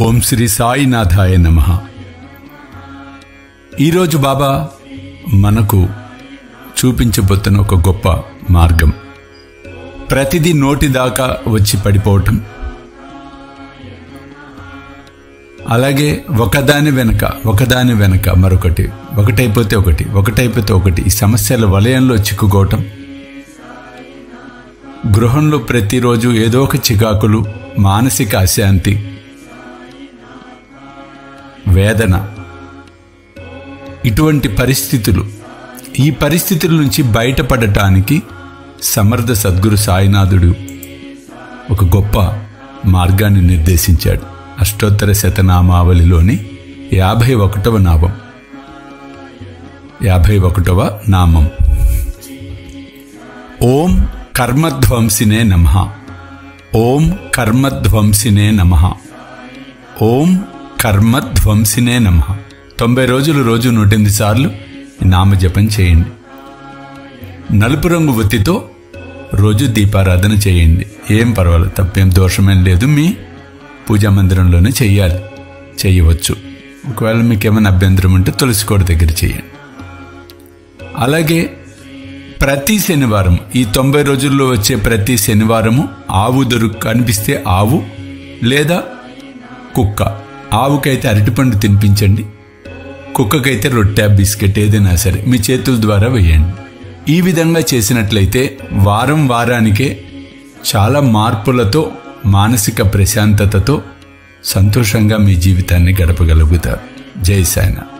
ఓం శ్రీ సాయినాథాయ నమః. ఈరోజు బాబా మనకు చూపించబోతున్న ఒక గొప్ప మార్గం. ప్రతిదీ నోటి దాకా వచ్చి పడిపోవటం, అలాగే ఒకదాని వెనక మరొకటి, ఒకటైపోతే ఒకటి ఈ సమస్యల వలయంలో చిక్కుకోవటం, గృహంలో ప్రతిరోజు ఏదో ఒక చికాకులు, మానసిక అశాంతి, వేదన, ఇటువంటి పరిస్థితులు. ఈ పరిస్థితుల నుంచి బయటపడటానికి సమర్థ సద్గురు సాయినాథుడు ఒక గొప్ప మార్గాన్ని నిర్దేశించాడు. అష్టోత్తర శతనామావళిలోని 51వ నామం. 51వ నామం ఓం కర్మధ్వంసినే నమః. ఓం కర్మధ్వంసినే నమః. ఓం కర్మధ్వంసినే నమః. 90 రోజులు రోజు 108 సార్లు నామజపం చేయండి. నలుపు రంగు ఒత్తితో రోజు దీపారాధన చేయండి. ఏం పర్వాలేదు, తప్పేం దోషమేం లేదు. మీ పూజా మందిరంలోనే చేయవచ్చు. ఒకవేళ మీకు ఏమైనా అభ్యంతరం ఉంటే తులసి కోట దగ్గర చేయండి. అలాగే ప్రతి శనివారం, ఈ 90 రోజుల్లో వచ్చే ప్రతి శనివారము ఆవు కనిపిస్తే ఆవు లేదా కుక్క. ఆవుకైతే అరటిపండు తినిపించండి, కుక్కకైతే రొట్టె, బిస్కెట్ ఏదైనా సరే మీ చేతుల ద్వారా వేయండి. ఈ విధంగా చేసినట్లయితే వారానికే చాలా మార్పులతో, మానసిక ప్రశాంతతతో సంతోషంగా మీ జీవితాన్ని గడపగలుగుతారు. జై సాయినాథ్.